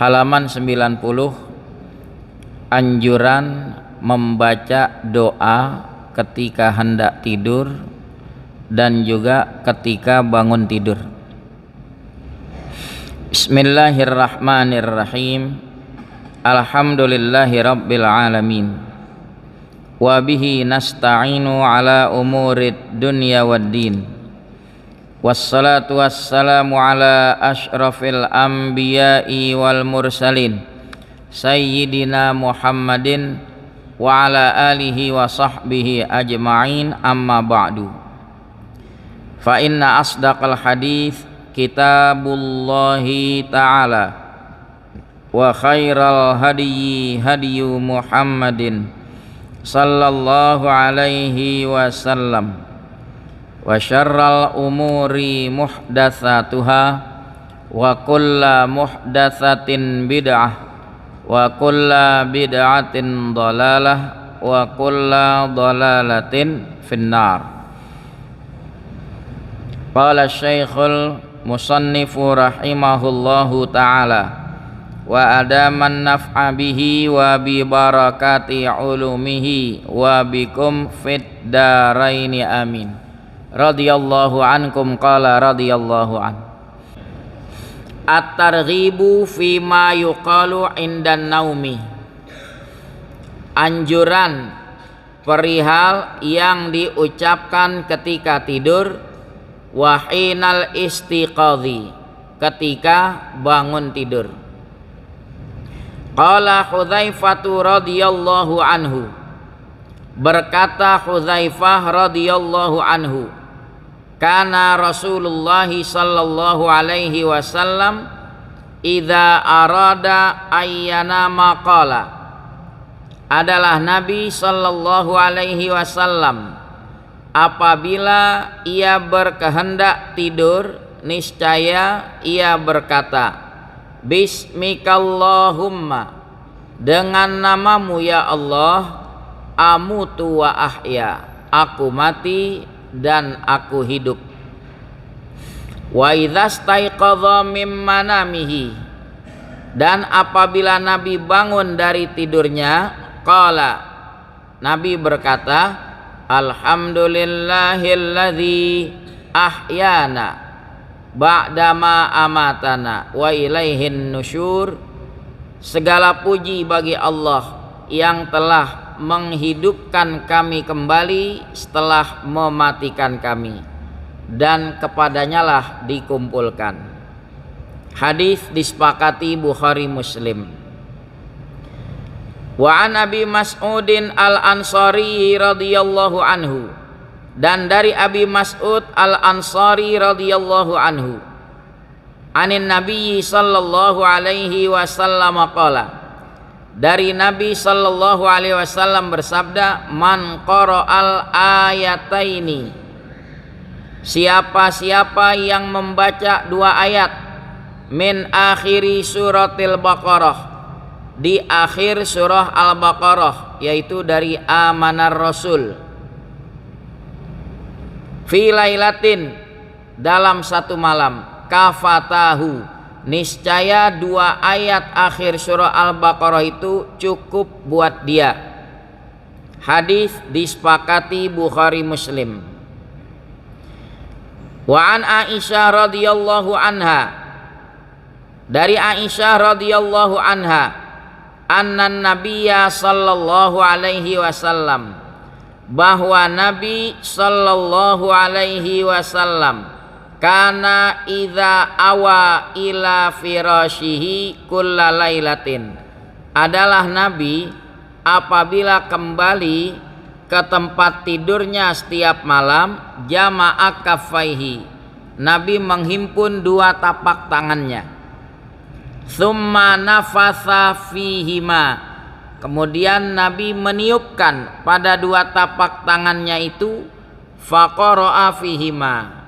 halaman 90, anjuran membaca doa ketika hendak tidur dan juga ketika bangun tidur. Bismillahirrahmanirrahim. Alhamdulillahi rabbil alamin. Wa bihi nasta'inu ala umurid dunya waddin. Wassalatu wassalamu ala ashrafil anbiya'i wal mursalin Sayyidina Muhammadin wa ala alihi wa sahbihi ajma'in, amma ba'du. Fa inna asdaqal hadits kitabullahi ta'ala wa khairal hadyi hadyu Muhammadin sallallahu alaihi wasallam wa syarral umuri muhdatsatuha wa kulla muhdatsatin bid'ah wa kulla bid'atin dhalalah wa kulla dhalalatin finnar. Qala Syekhul Musannifu rahimahullahu ta'ala wa adaman naf'a bihi wa bi barakati ulumihi wa bikum fid daraini amin. Radhiyallahu ankum. Qala radhiyallahu an. At-targhibu fi ma yuqalu indan naumi. Anjuran perihal yang diucapkan ketika tidur, wa hinal istiqadhi, ketika bangun tidur. Qala Hudzaifatu radhiyallahu anhu, berkata Hudzaifah radhiyallahu anhu, kana Rasulullah sallallahu alaihi wasallam idza arada ayyana maqala, adalah Nabi sallallahu alaihi wasallam apabila ia berkehendak tidur, niscaya ia berkata, Bismikallahumma, dengan namamu ya Allah, amutu wa ahya, aku mati dan aku hidup. Wa idza staiqadha mim manamihi, dan apabila Nabi bangun dari tidurnya, qala, Nabi berkata, Alhamdulillahilladzi ahyana ba'dama amatana wa ilaihin nusyur. Segala puji bagi Allah yang telah menghidupkan kami kembali setelah mematikan kami, dan kepadanya lah dikumpulkan. Hadis disepakati Bukhari Muslim. Wa an Abi Mas'udin al-Ansari radhiyallahu anhu, dan dari Abi Mas'ud al-Ansari radhiyallahu anhu, anin Nabi sallallahu alaihi wasallam qala, dari Nabi sallallahu alaihi wasallam bersabda, man qara'al ayataini, siapa-siapa yang membaca dua ayat, min akhiri suratil Baqarah, di akhir surah Al-Baqarah, yaitu dari Amanar Rasul, fi lailatin, dalam satu malam, kafatahu, niscaya dua ayat akhir surah Al-Baqarah itu cukup buat dia. Hadis disepakati Bukhari Muslim. Wa an Aisyah radhiyallahu anha, dari Aisyah radhiyallahu anha, annan nabiyya sallallahu alaihi wasallam, bahwa Nabi sallallahu alaihi wasallam, kana idza awa ila firashihi kulla lailatin, adalah Nabi apabila kembali ke tempat tidurnya setiap malam, jama'a kaffaihi, Nabi menghimpun dua tapak tangannya, summa nafatha fihima, kemudian Nabi meniupkan pada dua tapak tangannya itu, faqara'a fihima,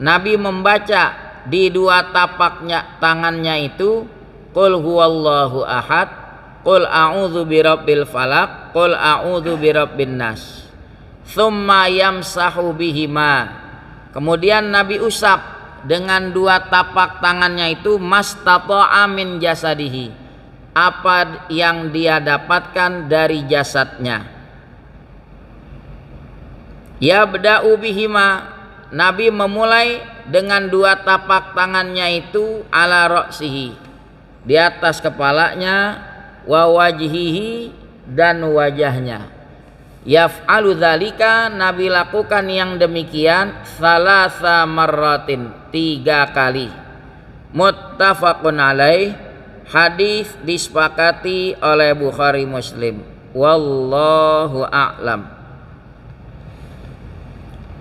Nabi membaca di dua tapaknya tangannya itu, qul huwallahu ahad, qul a'udzu birabbil falaq, qul a'udzu birabbin nas, tsumma yamsahu bihima, kemudian Nabi usap dengan dua tapak tangannya itu mastata'a min jasadihi, apa yang dia dapatkan dari jasadnya. Yabda'u bihima, Nabi memulai dengan dua tapak tangannya itu ala ra'sihi, di atas kepalanya, wa wajhihi, dan wajahnya. Yaf'alu dzalika, Nabi lakukan yang demikian salasa marratin, 3 kali. Muttafaqun alaih, hadis disepakati oleh Bukhari Muslim. Wallahu a'lam.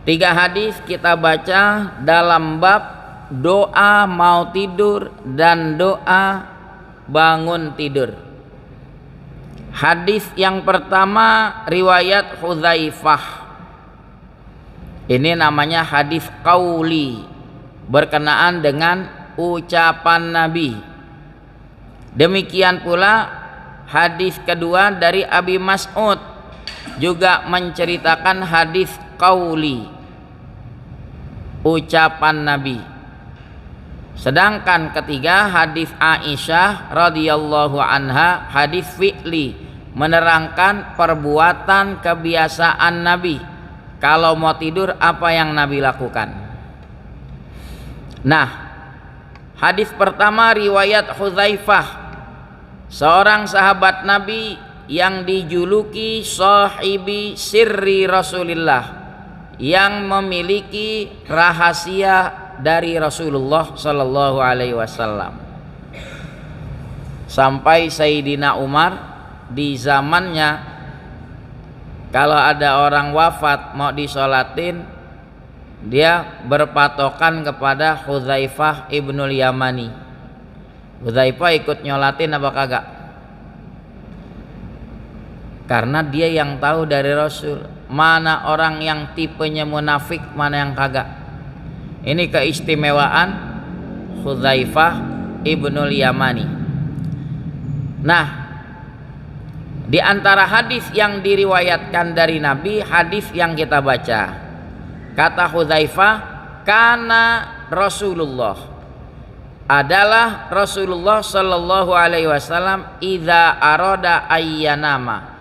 3 hadis kita baca dalam bab doa mau tidur dan doa bangun tidur. Hadis yang pertama riwayat Hudzaifah. Ini namanya hadis qauli, berkenaan dengan ucapan Nabi. Demikian pula hadis kedua dari Abi Mas'ud juga menceritakan hadis qauli, ucapan Nabi. Sedangkan ketiga hadis Aisyah radhiyallahu anha, hadis fi'li, menerangkan perbuatan kebiasaan Nabi. Kalau mau tidur apa yang Nabi lakukan. Nah, hadis pertama riwayat Hudzaifah, seorang sahabat Nabi yang dijuluki sahibi sirri Rasulillah, yang memiliki rahasia dari Rasulullah sallallahu alaihi wasallam. Sampai Sayyidina Umar di zamannya, kalau ada orang wafat mau disolatin, dia berpatokan kepada Hudzaifah ibnul Yamani. Hudzaifah ikut nyolatin apa kagak? Karena dia yang tahu dari Rasul mana orang yang tipenya munafik, mana yang kagak. Ini keistimewaan Hudzaifah ibnul Yamani. Nah, di antara hadis yang diriwayatkan dari Nabi, hadis yang kita baca, kata Hudzaifah, kana Rasulullah, adalah Rasulullah sallallahu alaihi wasallam idza arada ayyanama,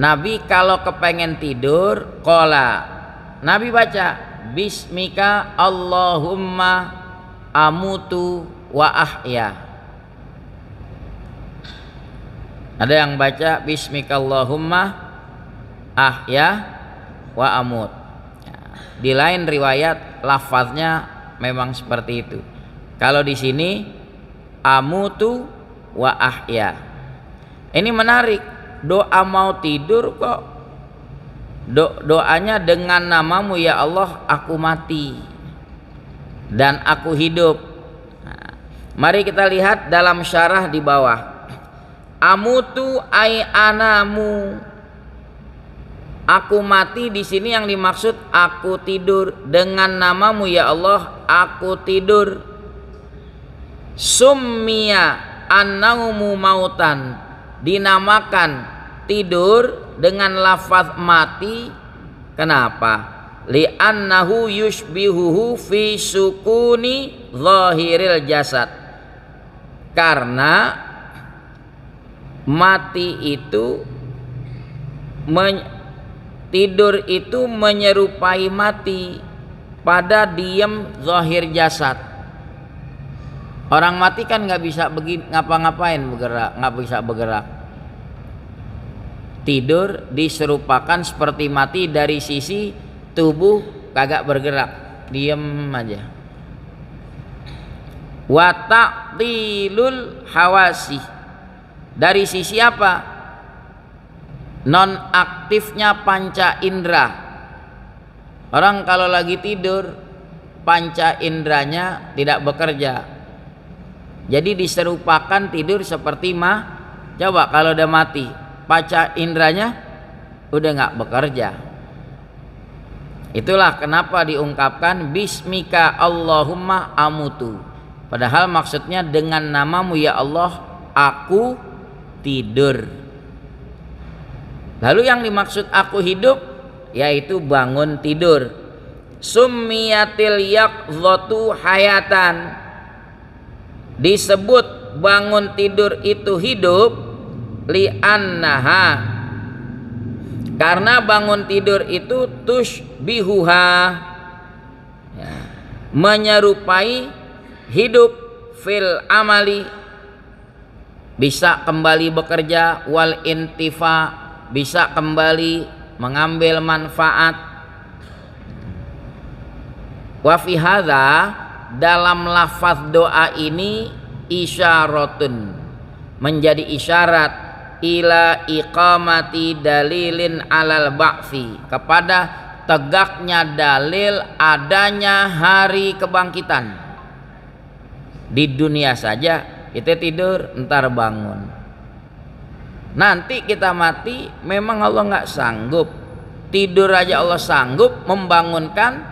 Nabi kalau kepengen tidur, qala, Nabi baca bismika Allahumma amutu wa ahya. Ada yang baca bismika Allahumma ahya wa amut. Di lain riwayat lafaznya memang seperti itu. Kalau di sini amutu wa ahya. Ini menarik, doa mau tidur kok doanya dengan namamu ya Allah, aku mati dan aku hidup. Nah, mari kita lihat dalam syarah di bawah. Amutu ay anamu, aku mati di sini yang dimaksud aku tidur, dengan namamu ya Allah aku tidur. Summiya annaumu mautan, dinamakan tidur dengan lafaz mati. Kenapa? Li'annahu yushbihuhu fi sukuni zahiril jasad, karena mati itu tidur itu menyerupai mati pada diem zahir jasad. Orang mati kan nggak bisa ngapa-ngapain, nggak bisa bergerak. Tidur diserupakan seperti mati dari sisi tubuh, kagak bergerak, diem aja. Wa ta'tilul hawasi, dari sisi apa? Non aktifnya panca indera. Orang kalau lagi tidur panca inderanya tidak bekerja, jadi diserupakan tidur seperti coba kalau udah mati panca inderanya udah nggak bekerja. Itulah kenapa diungkapkan bismika Allahumma amutu, padahal maksudnya dengan namamu ya Allah aku tidur. Lalu yang dimaksud aku hidup yaitu bangun tidur. Summiyatil yaqdhatu hayatan, disebut bangun tidur itu hidup, li'annaha, karena bangun tidur itu tushbihuha, ya, menyerupai hidup, fil amali, bisa kembali bekerja, wal intifa, bisa kembali mengambil manfaat. Wa fi hadza, dalam lafaz doa ini isyaratun, menjadi isyarat ila iqamati dalilin alal ba'tsi, kepada tegaknya dalil adanya hari kebangkitan. Di dunia saja kita tidur entar bangun, nanti kita mati memang Allah nggak sanggup. Tidur aja Allah sanggup membangunkan,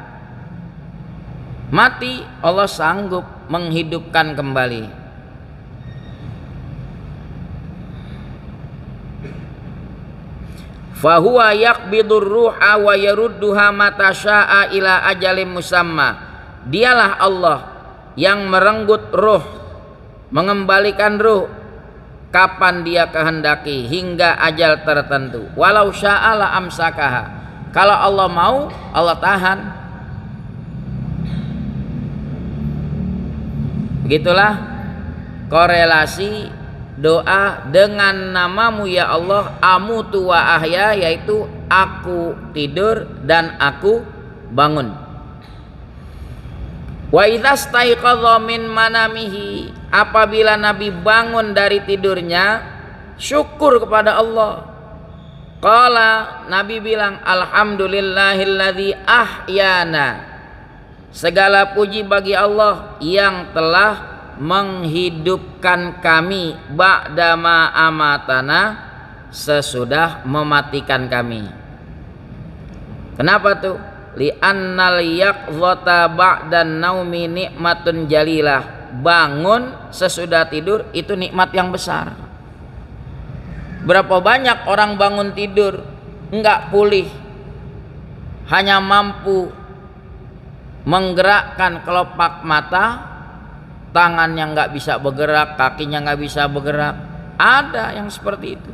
mati Allah sanggup menghidupkan kembali. Fahuwa yaqbidur ruha wa yarudduha mata syaa ila ajalim musamma. Dialah Allah yang merenggut ruh, mengembalikan ruh kapan dia kehendaki, hingga ajal tertentu. Walau sya'ala amsakaha, kalau Allah mau Allah tahan. Begitulah korelasi doa dengan namamu ya Allah, amutu wa ahya, yaitu aku tidur dan aku bangun. Wa idza staiqadha min manamihi, apabila Nabi bangun dari tidurnya, syukur kepada Allah. Qala, Nabi bilang, alhamdulillahilladzi ahyana, segala puji bagi Allah yang telah menghidupkan kami, ba'dama amatana, sesudah mematikan kami. Kenapa tuh? Li'annal yaqdhata ba'dan naumi nikmatun jalilah. Bangun sesudah tidur itu nikmat yang besar. Berapa banyak orang bangun tidur enggak pulih, hanya mampu menggerakkan kelopak mata, tangannya enggak bisa bergerak, kakinya enggak bisa bergerak. Ada yang seperti itu.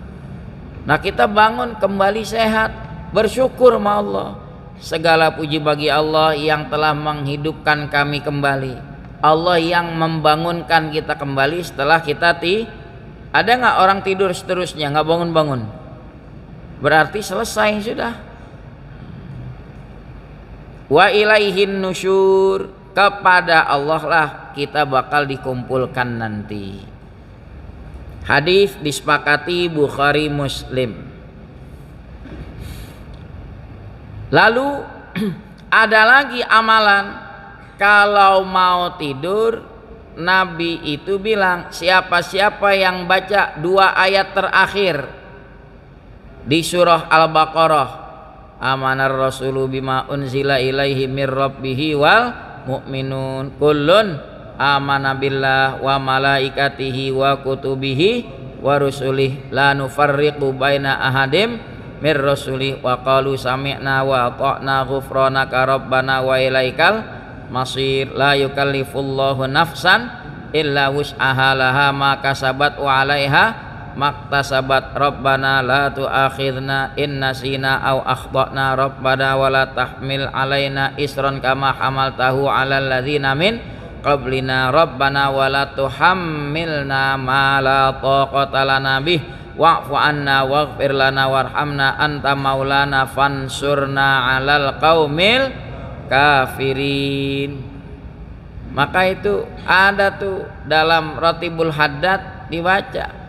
Nah, kita bangun kembali sehat, bersyukur sama Allah. Segala puji bagi Allah yang telah menghidupkan kami kembali. Allah yang membangunkan kita kembali setelah kita ada nggak orang tidur seterusnya nggak bangun-bangun? Berarti selesai sudah. Wa ilaihin nusyur, kepada Allah lah kita bakal dikumpulkan nanti. Hadis disepakati Bukhari Muslim. Lalu ada lagi amalan, kalau mau tidur Nabi itu bilang, siapa-siapa yang baca 2 ayat terakhir di surah Al-Baqarah, amanar rasulu bima unzila ilaihi mir rabbihi wal mu'minun kullun amana billah wa malaikatihi wa kutubihi wa rusulih la nufarriqu baina ahadim mir rasuli wa qalu sami'na wa ata'na ghufranaka rabbana wa ilaikal masir. La yukallifullahu nafsan illa wus'aha laha ma kasabat wa 'alaiha maktasabat rabbana la tu'akhidna in nasina aw akhtana rabbana wa la tahmil 'alaina isran kama hamaltahu 'alal ladzina min qablina rabbana wa la tuhammilna ma la taqata lana bih wa'fu anna waghfir lana warhamna anta maulana fansurna 'alal qaumil kafirin. Maka itu ada tuh dalam Ratibul Haddad dibaca.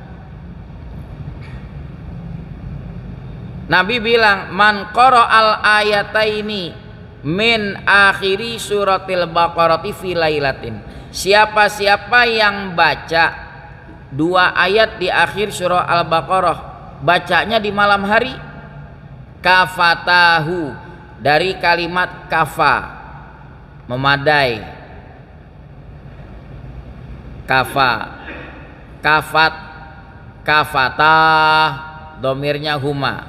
Nabi bilang, man qara'al ayataini min akhiri suratil baqarati fi lailatin, siapa-siapa yang baca 2 ayat di akhir surah Al-Baqarah, bacanya di malam hari, kafatahu, dari kalimat kafa, memadai, kafa, kafat, kafatah, domirnya huma,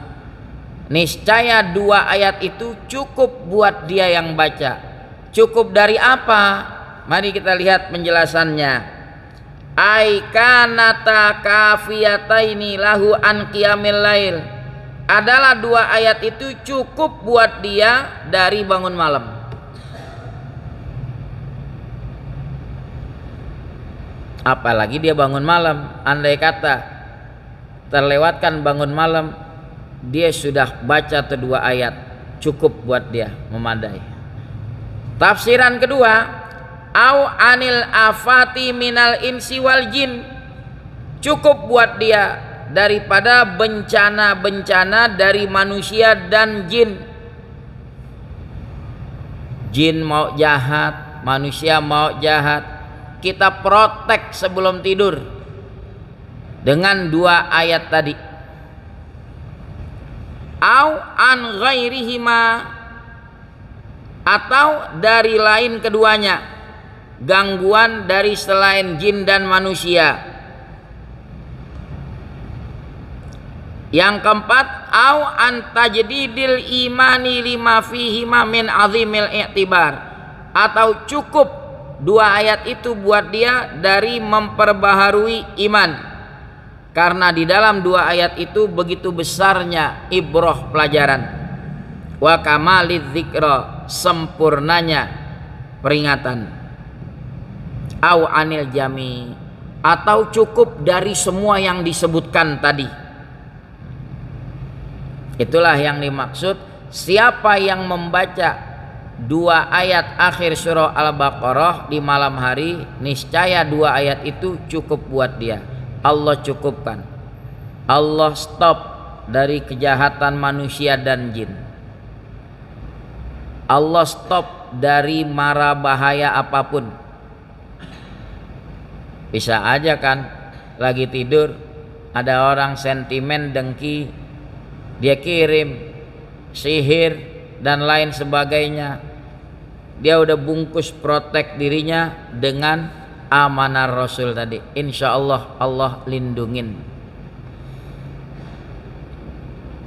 niscaya 2 ayat itu cukup buat dia yang baca. Cukup dari apa? Mari kita lihat penjelasannya. Ai kanata kafiyataini lahu an qiyamil lail. Adalah 2 ayat itu cukup buat dia dari bangun malam. Apalagi dia bangun malam, andai kata terlewatkan bangun malam, dia sudah baca 2 ayat, cukup buat dia, memadai. Tafsiran kedua, au anil afati minal insi wal jin, cukup buat dia daripada bencana-bencana dari manusia dan jin. Jin mau jahat, manusia mau jahat, kita protek sebelum tidur dengan 2 ayat tadi. Au an ghairihima, atau dari lain keduanya, gangguan dari selain jin dan manusia. Yang keempat, au an tajdidil imani lima fihima min azimil i'tibar, atau cukup 2 ayat itu buat dia dari memperbaharui iman, karena di dalam 2 ayat itu begitu besarnya ibrah pelajaran, wa kamalidz dzikra, sempurnanya peringatan. Au anil jami, atau cukup dari semua yang disebutkan tadi. Itulah yang dimaksud, siapa yang membaca 2 ayat akhir surah Al-Baqarah di malam hari, niscaya 2 ayat itu cukup buat dia. Allah cukupkan. Allah stop dari kejahatan manusia dan jin. Allah stop dari mara bahaya apapun. Bisa aja kan lagi tidur ada orang sentimen, dengki, dia kirim sihir dan lain sebagainya. Dia udah bungkus protek dirinya dengan amanah Rasul tadi. Insya Allah Allah lindungin.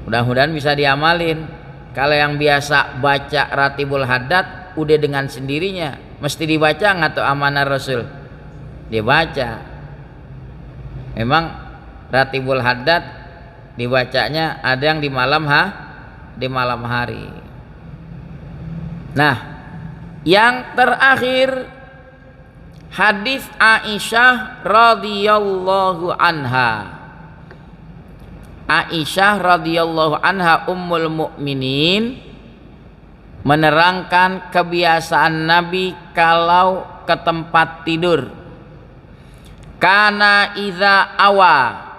Mudah-mudahan bisa diamalin. Kalau yang biasa baca Ratibul Haddad udah dengan sendirinya, mesti dibaca nggak tuh amanah Rasul? Dibaca. Memang Ratibul Haddad dibacanya ada yang di malam hari. Nah, yang terakhir hadis Aisyah radhiyallahu anha. Aisyah radhiyallahu anha ummul mukminin menerangkan kebiasaan Nabi kalau ke tempat tidur. Kana iza awa,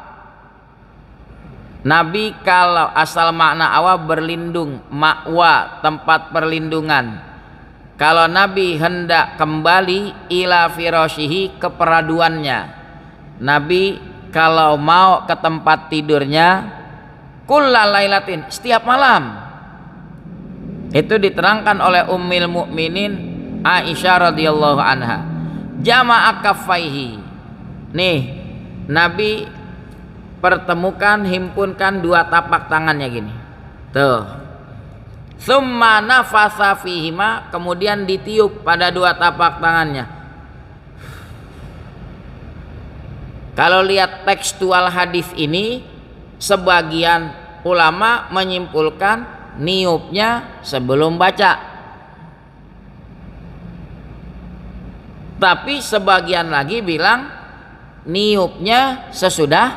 Nabi kalau asal makna awa berlindung, ma'wa tempat perlindungan. Kalau Nabi hendak kembali ila firashihi, ke peraduannya, Nabi kalau mau ke tempat tidurnya, kullalailatin, setiap malam. Itu diterangkan oleh Ummul Mukminin Aisyah radhiyallahu anha. Jama'a kaffaihi. Nih, Nabi pertemukan, himpunkan 2 tapak tangannya gini. Tuh. Tsumma nafasa fihima, kemudian ditiup pada 2 tapak tangannya. Kalau lihat tekstual hadis ini, sebagian ulama menyimpulkan niupnya sebelum baca. Tapi sebagian lagi bilang niupnya sesudah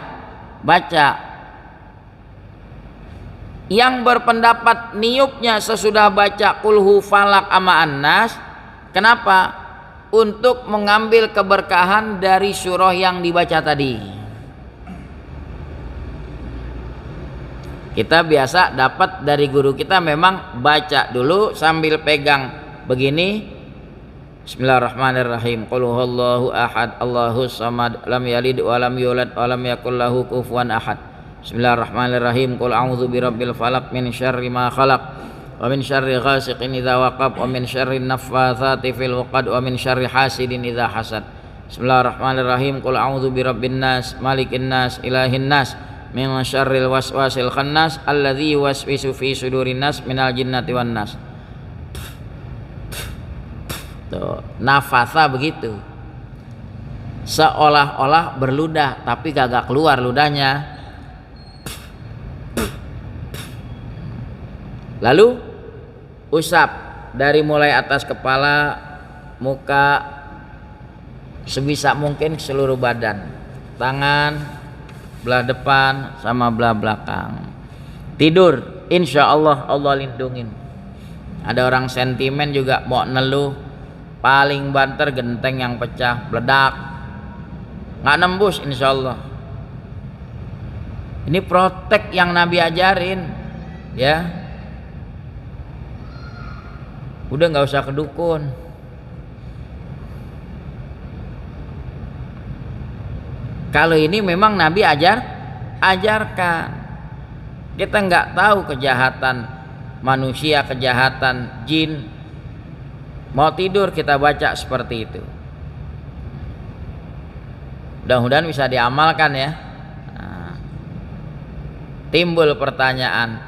baca. Yang berpendapat niupnya sesudah baca kulhu falak ama annas, kenapa? Untuk mengambil keberkahan dari surah yang dibaca tadi. Kita biasa dapat dari guru kita memang baca dulu sambil pegang begini. Bismillahirrahmanirrahim. Qul huwallahu ahad, Allahus samad, lam yalid wa lam yulad wa lam yakul lahu kufuwan ahad. Bismillahirrahmanirrahim. Qul a'udzu birabbil falaq min syarri ma khalaq wa min syarri ghasiqin idza waqab wa min syarri naffatsati fil 'uqad wa min syarri hasidin idza hasad. Bismillahirrahmanirrahim. Qul a'udzu birabbin nas, malikin nas, ilahin nas, min syarril waswasil khannas alladzi yuwaswisu fi sudurin nas minal jinnati wan nas. Tuh, nafasa begitu. Seolah-olah berludah tapi kagak keluar ludahnya. Lalu usap dari mulai atas kepala, muka, sebisa mungkin seluruh badan, tangan, belah depan sama belah belakang. Tidur, insya Allah Allah lindungin. Ada orang sentimen juga mau neluh, paling banter genteng yang pecah, meledak, nggak nembus insya Allah. Ini protek yang Nabi ajarin, ya. Udah nggak usah ke dukun. Kalau ini memang Nabi ajarkan. Kita nggak tahu kejahatan manusia, kejahatan jin. Mau tidur kita baca seperti itu. Mudah-mudahan bisa diamalkan ya. Nah, timbul pertanyaan,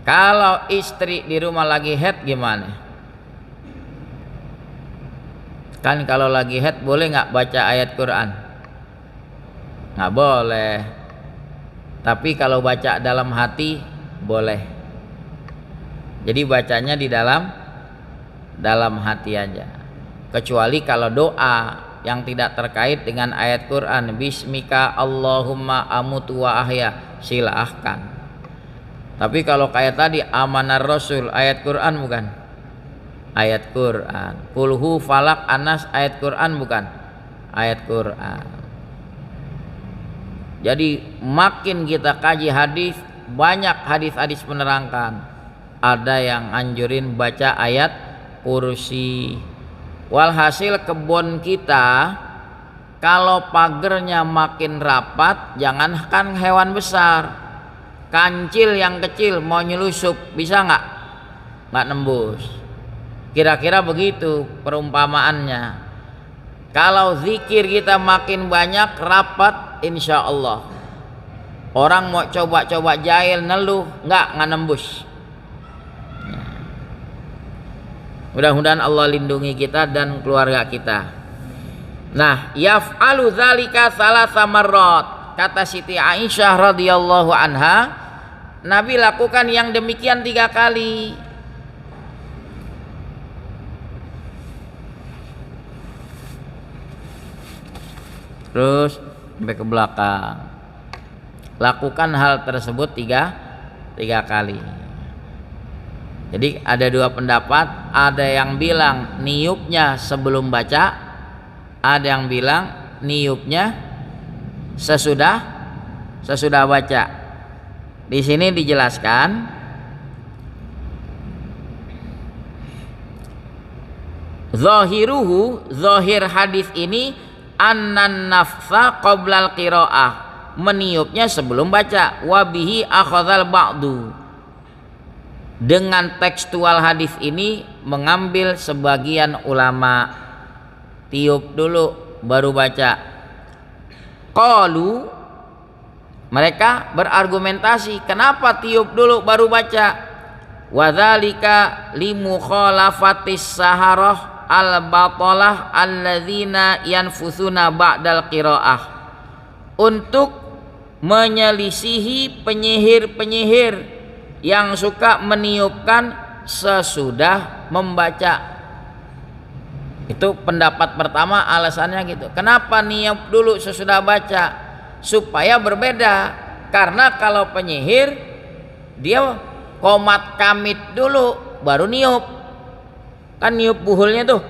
kalau istri di rumah lagi haid gimana? Kan kalau lagi haid boleh nggak baca ayat Quran? Nggak boleh. Tapi kalau baca dalam hati boleh. Jadi bacanya di dalam hati aja. Kecuali kalau doa yang tidak terkait dengan ayat Quran, bismika Allahumma amutu wa ahya, silahkan. Tapi kalau kayak tadi amanar rasul, ayat Quran bukan? Ayat Quran. Kulhu falak anas, ayat Quran bukan? Ayat Quran. Jadi makin kita kaji hadis, banyak hadis-hadis menerangkan. Ada yang anjurin baca ayat kursi. Walhasil kebun kita kalau pagernya makin rapat, jangankan hewan besar, kancil yang kecil mau nyelusup bisa nggak nembus. Kira-kira begitu perumpamaannya. Kalau zikir kita makin banyak, rapat, insya Allah orang mau coba-coba jahil neluh nggak nembus. Mudah-mudahan Allah lindungi kita dan keluarga kita. Nah, yaf'alu dzalika salasa marrat. Kata Siti Aisyah radhiyallahu anha, Nabi lakukan yang demikian 3 kali. Terus sampai ke belakang. Lakukan hal tersebut 3 kali. Jadi ada 2 pendapat, ada yang bilang niupnya sebelum baca, ada yang bilang niupnya sesudah baca. Di sini dijelaskan zahiruhu, zahir hadis ini annan nafsa qoblal qiraah, meniupnya sebelum baca, wabihi akhadzal ba'du. Dengan tekstual hadis ini mengambil sebagian ulama, tiup dulu baru baca. Qalu, mereka berargumentasi kenapa tiup dulu baru baca. Wadzalika limukhalafatis saharah al-batalah alladzina yanfusuna ba'dal qiraah, untuk menyelisihi penyihir-penyihir yang suka meniupkan sesudah membaca. Itu pendapat pertama, alasannya gitu. Kenapa niup dulu sesudah baca? Supaya berbeda. Karena kalau penyihir dia komat kamit dulu baru niup. Kan niup buhulnya tuh.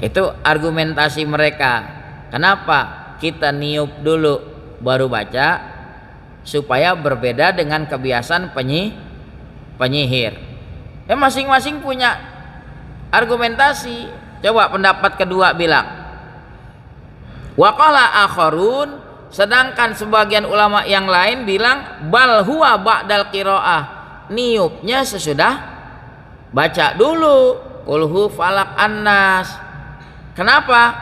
Itu argumentasi mereka. Kenapa kita niup dulu baru baca? Supaya berbeda dengan kebiasaan penyihir. Masing-masing punya argumentasi. Coba pendapat kedua bilang, waqala akharun, sedangkan sebagian ulama yang lain bilang bal huwa ba'dal qiraah, niupnya sesudah baca dulu qul hu falaq annas. Kenapa?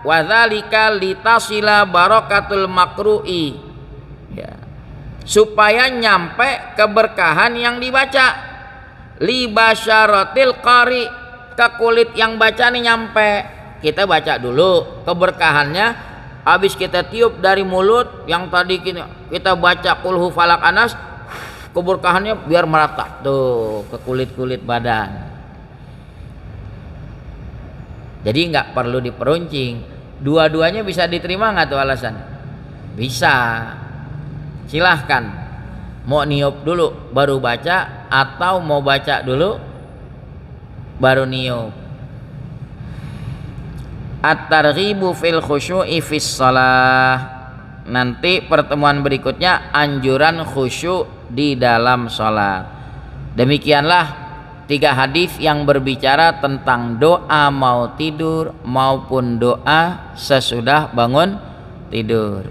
wa dzalika litasila barakatul makru'i, ya, supaya nyampe keberkahan yang dibaca, li basyaratil qari, ke kulit yang baca nih nyampe. Kita baca dulu keberkahannya, habis kita tiup dari mulut yang tadi kita baca qul hu falaq anas, keberkahannya biar merata tuh ke kulit-kulit badan. Jadi nggak perlu diperuncing, dua-duanya bisa diterima nggak tuh alasan? Bisa, silahkan. Mau niup dulu baru baca atau mau baca dulu baru niup. At-targhibu fil khusyu'i fis shalah. Nanti pertemuan berikutnya anjuran khusyuk di dalam sholat. Demikianlah 3 hadis yang berbicara tentang doa mau tidur maupun doa sesudah bangun tidur.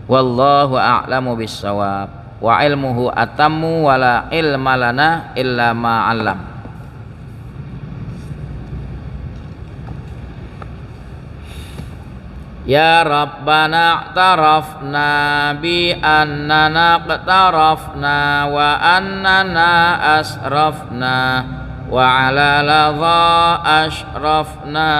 Wallahu a'lamu bissawab wa ilmuhu atammu wa la ilma lana illa ma 'allam. Ya Rabbana i'tarafna bi annana qtarafna wa annana asrafna wa ala ladha ashrafna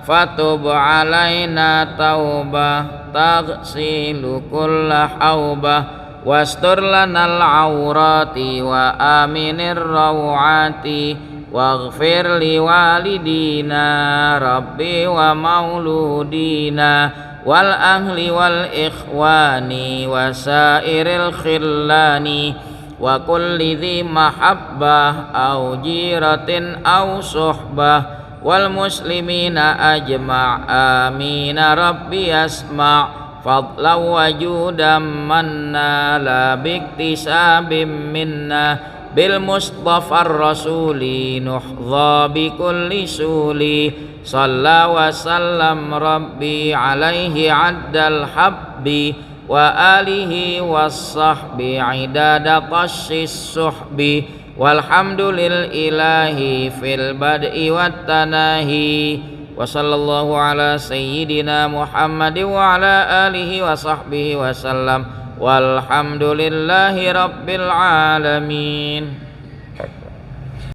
fatub alaina taubah taghsilu kulla haubah wastur lanal awrati wa aminir rawati waghfir li walidina rabbi wa mauludina wal ahli wal ikhwani wa sairil khillani wa kulli dhi mahabbah au jiratin au suhbah wal muslimina ajma' amina rabbi asma' fadla wa judam manna la biktisabim minna bil mustafa rasuli nuhdha bi kulli suli salla wa sallam rabbi alaihi addal habbi wa alihi was sahbi idada qassis suhbi walhamdulil ilahi fil bad'i wat tanahi wa sallallahu ala sayyidina Muhammadin wa ala alihi wa sahbihi wa sallam walhamdulillahi rabbil alamin.